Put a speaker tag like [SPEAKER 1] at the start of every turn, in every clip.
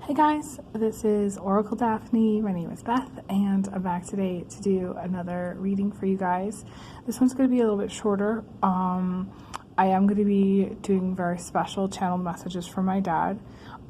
[SPEAKER 1] Hey guys, this is Oracle Daphne. My name is Beth, and I'm back today to do another reading for you guys. This one's going to be a little bit shorter. I am going to be doing very special channeled messages from my dad.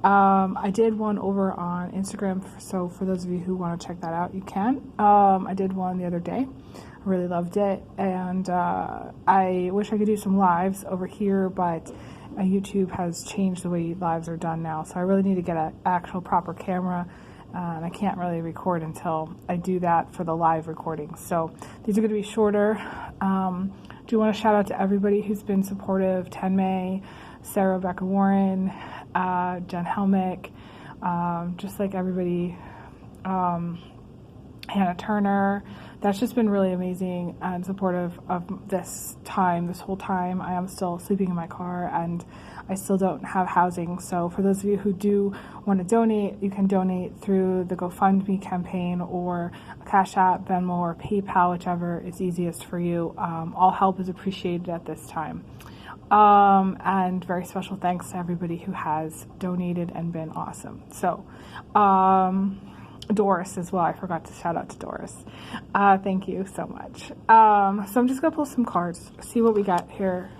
[SPEAKER 1] I did one over on Instagram, so for those of you who want to check that out, you can. I did one the other day. I really loved it, and I wish I could do some lives over here, but YouTube has changed the way lives are done now, so I really need to get an actual proper camera, and I can't really record until I do that for the live recording. So these are going to be shorter. Do want to shout out to everybody who's been supportive: Tenmay, Sarah Rebecca Warren, Jen Helmick, just like everybody, Hannah Turner. That's just been really amazing and supportive of this whole time. I am still sleeping in my car and I still don't have housing. So for those of you who do want to donate, you can donate through the GoFundMe campaign or Cash App, Venmo, or PayPal, whichever is easiest for you. All help is appreciated at this time. And very special thanks to everybody who has donated and been awesome. So, Doris as well. I forgot to shout out to Doris. Thank you so much. So I'm just going to pull some cards, see what we got here.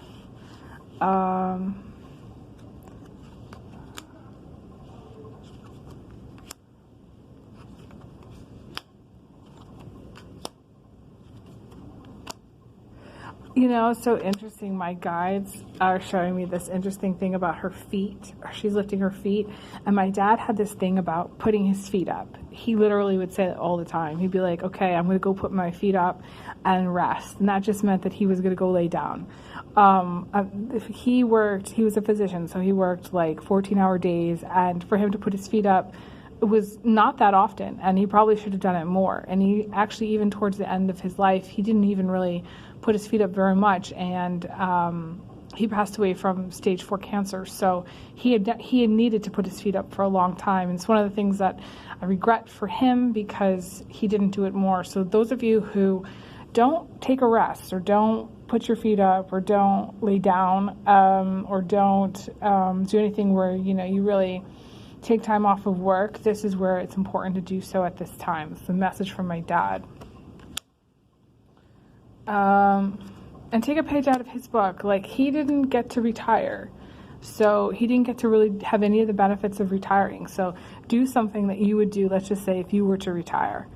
[SPEAKER 1] You know, it's so interesting. My guides are showing me this interesting thing about her feet. She's lifting her feet. And my dad had this thing about putting his feet up. He literally would say it all the time. He'd be like, okay, I'm going to go put my feet up and rest. And that just meant that he was going to go lay down. He was a physician, so he worked like 14-hour days. And for him to put his feet up, it was not that often. And he probably should have done it more. And he actually, even towards the end of his life, he didn't even really put his feet up very much, and he passed away from stage 4 cancer. So he had needed to put his feet up for a long time. And it's one of the things that I regret for him because he didn't do it more. So those of you who don't take a rest, or don't put your feet up, or don't lay down, or don't do anything where you really take time off of work, this is where it's important to do so at this time. It's the message from my dad. And take a page out of his book. Like, he didn't get to retire, so he didn't get to really have any of the benefits of retiring. So do something that you would do, let's just say, if you were to retire.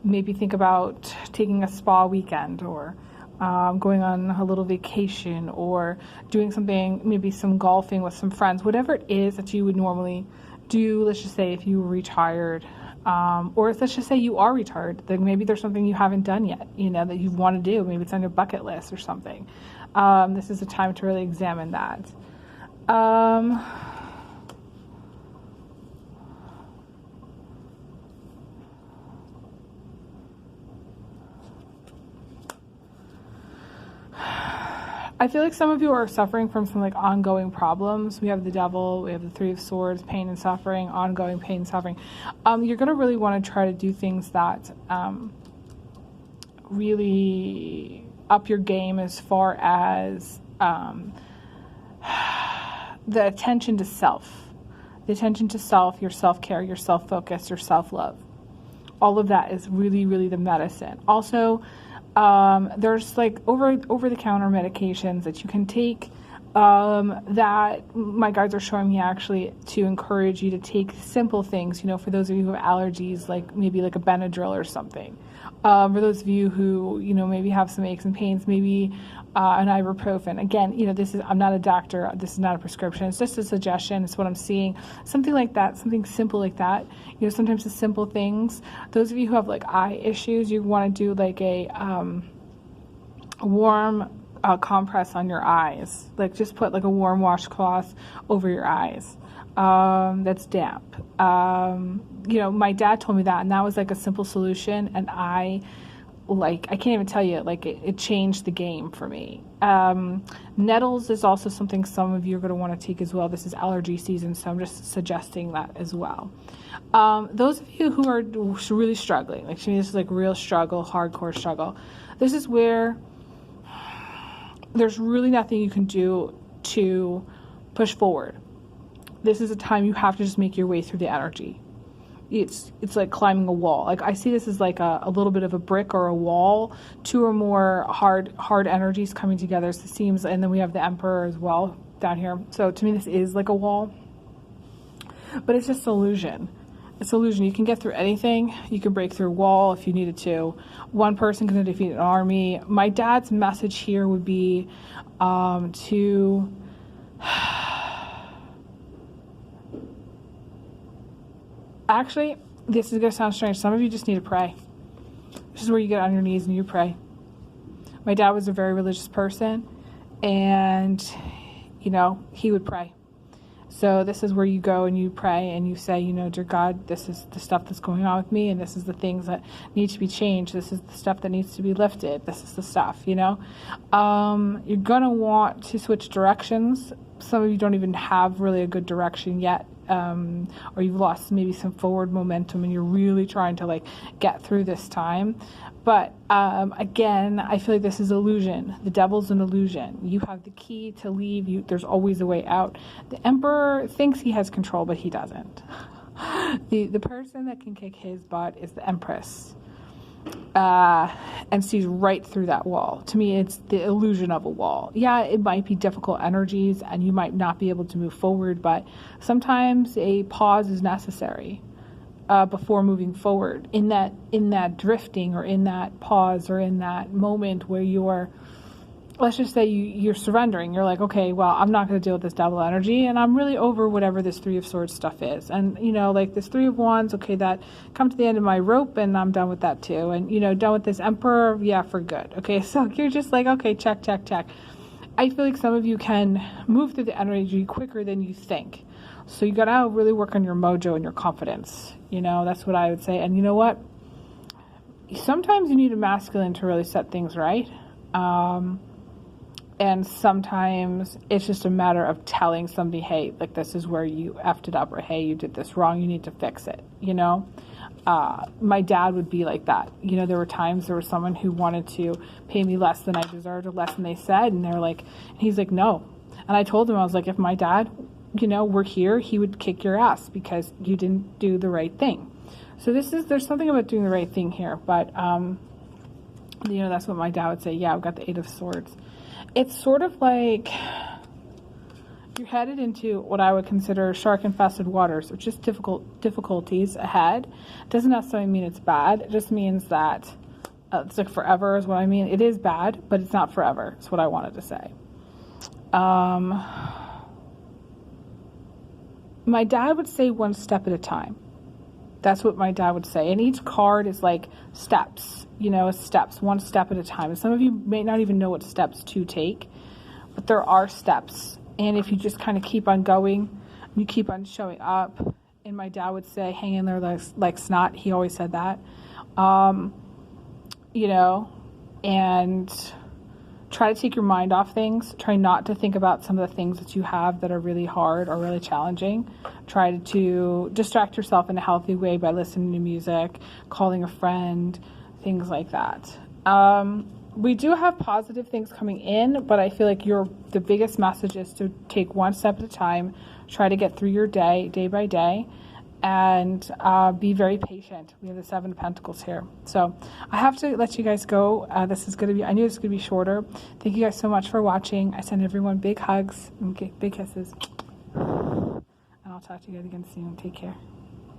[SPEAKER 1] Maybe think about taking a spa weekend, or going on a little vacation, or doing something, maybe some golfing with some friends, whatever it is that you would normally do. Let's just say if you were retired, or let's just say you are retired, then maybe there's something you haven't done yet, that you want to do. Maybe it's on your bucket list or something. This is a time to really examine that. I feel like some of you are suffering from some ongoing problems. We have the Devil, we have the Three of Swords, pain and suffering, ongoing pain and suffering. You're going to really want to try to do things that really up your game as far as the attention to self. The attention to self, your self-care, your self-focus, your self-love. All of that is really, really the medicine. Also, there's over-the-counter medications that you can take that my guides are showing me actually to encourage you to take simple things, for those of you who have allergies, maybe a Benadryl or something. For those of you who, maybe have some aches and pains, maybe an ibuprofen. Again, I'm not a doctor. This is not a prescription. It's just a suggestion. It's what I'm seeing. Something like that, something simple like that. Sometimes the simple things. Those of you who have eye issues, you want to do a warm compress on your eyes. Just put a warm washcloth over your eyes. That's damp. My dad told me that, and that was a simple solution, and I can't even tell you, it changed the game for me. Nettles is also something some of you are going to want to take as well. This is allergy season, so I'm just suggesting that as well. Those of you who are really struggling, this is real struggle, hardcore struggle, this is where there's really nothing you can do to push forward. This is a time you have to just make your way through the energy. It's like climbing a wall. Like I see this as like a little bit of a brick or a wall, two or more hard energies coming together. So it seems, and then we have the Emperor as well down here. So to me, this is like a wall, but it's just illusion. It's illusion. You can get through anything. You can break through a wall if you needed to. One person can defeat an army. My dad's message here would be to actually, this is going to sound strange. Some of you just need to pray. This is where you get on your knees and you pray. My dad was a very religious person, and, you know, he would pray. So this is where you go and you pray and you say, you know, dear God, this is the stuff that's going on with me, and this is the things that need to be changed. This is the stuff that needs to be lifted. This is the stuff, you know. You're going to want to switch directions. Some of you don't even have really a good direction yet. Or you've lost maybe some forward momentum and you're really trying to like get through this time. But again, I feel like this is illusion. The devil's an illusion. You have the key to leave. There's always a way out. The Emperor thinks he has control, but he doesn't. The person that can kick his butt is the Empress. And sees right through that wall. To me, it's the illusion of a wall. Yeah, it might be difficult energies and you might not be able to move forward, but sometimes a pause is necessary before moving forward. In that drifting, or in that pause, or in that moment where you're, let's just say you're surrendering. You're like, okay, well, I'm not going to deal with this devil energy, and I'm really over whatever this Three of Swords stuff is. And, you know, like this Three of Wands, okay, that come to the end of my rope, and I'm done with that too. And, you know, done with this Emperor, yeah, for good. Okay, so you're just like, okay, check, check, check. I feel like some of you can move through the energy quicker than you think. So you got to really work on your mojo and your confidence. You know, that's what I would say. And you know what? Sometimes you need a masculine to really set things right. And sometimes it's just a matter of telling somebody, hey, like this is where you effed it up, or hey, you did this wrong, you need to fix it, you know? My dad would be like that. You know, there were times there was someone who wanted to pay me less than I deserved, or less than they said, and they're like, and he's like, no. And I told him, I was like, if my dad, you know, were here, he would kick your ass because you didn't do the right thing. So there's something about doing the right thing here, but, you know, that's what my dad would say. Yeah, I've got the Eight of Swords. It's sort of like you're headed into what I would consider shark-infested waters, which is difficulties ahead. It doesn't necessarily mean it's bad. It just means that it's like forever is what I mean. It is bad, but it's not forever. That's what I wanted to say. My dad would say one step at a time. That's what my dad would say. And each card is like steps, you know, steps, one step at a time. And some of you may not even know what steps to take, but there are steps. And if you just kind of keep on going, you keep on showing up. And my dad would say, hang in there like snot. He always said that. You know, and try to take your mind off things. Try not to think about some of the things that you have that are really hard or really challenging. Try to distract yourself in a healthy way by listening to music, calling a friend, things like that. We do have positive things coming in, but I feel like the biggest message is to take one step at a time, try to get through your day by day, and be very patient. We have the Seven of Pentacles here. So I have to let you guys go. I knew this was going to be shorter. Thank you guys so much for watching. I send everyone big hugs and big kisses. And I'll talk to you guys again soon. Take care.